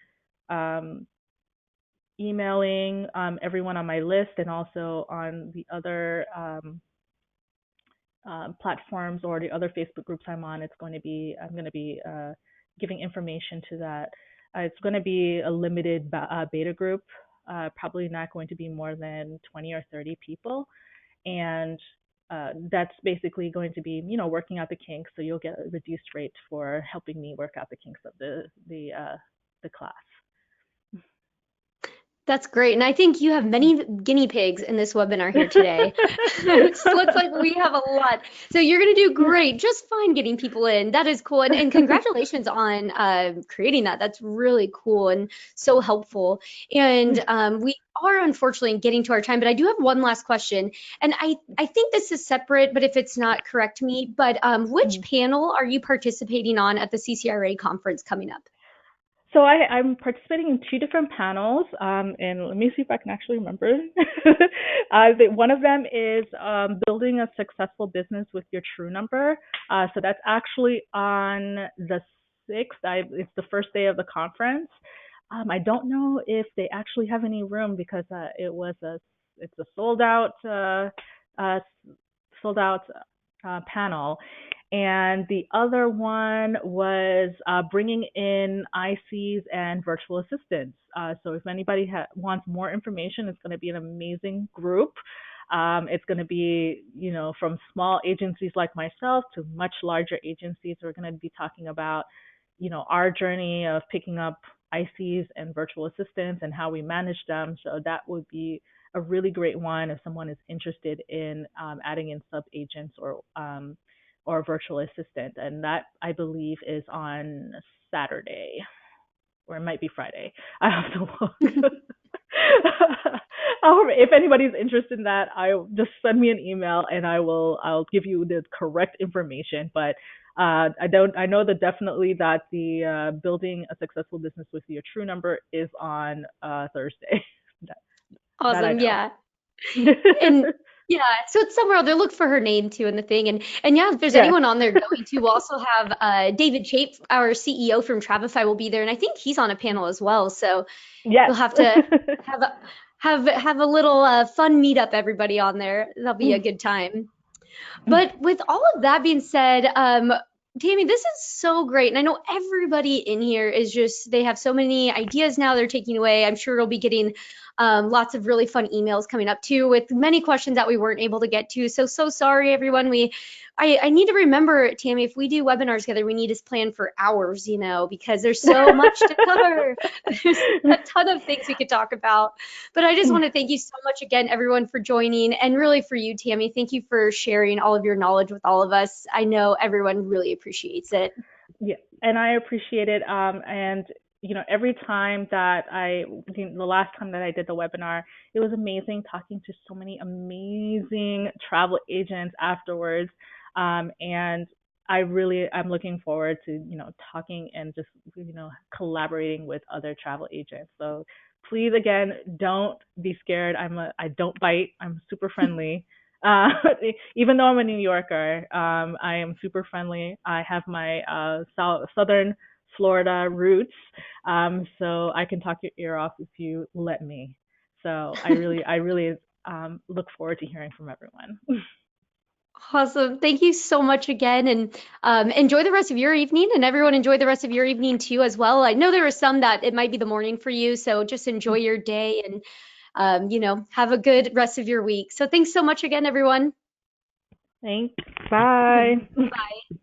emailing everyone on my list and also on the other platforms or the other Facebook groups I'm on. I'm going to be giving information to that. It's going to be a limited beta group, probably not going to be more than 20 or 30 people. And that's basically going to be, working out the kinks. So you'll get a reduced rate for helping me work out the kinks of the class. That's great. And I think you have many guinea pigs in this webinar here today. It just looks like we have a lot. So you're going to do great. Just fine getting people in. That is cool. And congratulations on creating that. That's really cool and so helpful. And we are unfortunately getting to our time, but I do have one last question. And I think this is separate, but if it's not, correct me. But which panel are you participating on at the CCRA conference coming up? So I'm participating in 2 different panels, and let me see if I can actually remember. One of them is building a successful business with your true number. So that's actually on the 6th. It's the first day of the conference. I don't know if they actually have any room because it's a sold out panel. And the other one was bringing in ICs and virtual assistants. So if anybody wants more information, it's going to be an amazing group. It's going to be, from small agencies like myself to much larger agencies. We're going to be talking about, our journey of picking up ICs and virtual assistants and how we manage them. So that would be a really great one if someone is interested in adding in sub agents or virtual assistant. And that, I believe, is on Saturday, or it might be Friday. I have to look. If anybody's interested in that, just send me an email and I'll give you the correct information. But I know that definitely that the building a successful business with your true number is on Thursday. Awesome. Yeah. And yeah, so it's somewhere out there. Look for her name too in the thing. And yeah, if there's anyone on there going to, we'll also have David Chape, our CEO from Travefy, will be there, and I think he's on a panel as well. So you'll have to have a little fun meetup, everybody on there. That'll be a good time. But with all of that being said, Tammy, this is so great. And I know everybody in here is they have so many ideas now they're taking away. I'm sure it'll be getting lots of really fun emails coming up too with many questions that we weren't able to get to. So sorry, everyone. I need to remember, Tammy, if we do webinars together, we need to plan for hours, because there's so much to cover. There's a ton of things we could talk about. But I just want to thank you so much again, everyone, for joining. And really for you, Tammy, thank you for sharing all of your knowledge with all of us. I know everyone really appreciates it. Yeah, and I appreciate it. And every time that the last time that I did the webinar, it was amazing talking to so many amazing travel agents afterwards. And I'm looking forward to, talking and just, collaborating with other travel agents. So please, again, don't be scared. I don't bite. I'm super friendly. Even though I'm a New Yorker, I am super friendly. I have my southern Florida roots, so I can talk your ear off if you let me. So I really look forward to hearing from everyone. Awesome. Thank you so much again. And enjoy the rest of your evening, and everyone enjoy the rest of your evening too as well. I know there are some that it might be the morning for you, so just enjoy your day and have a good rest of your week. So thanks so much again, everyone. Thanks. Bye. Bye.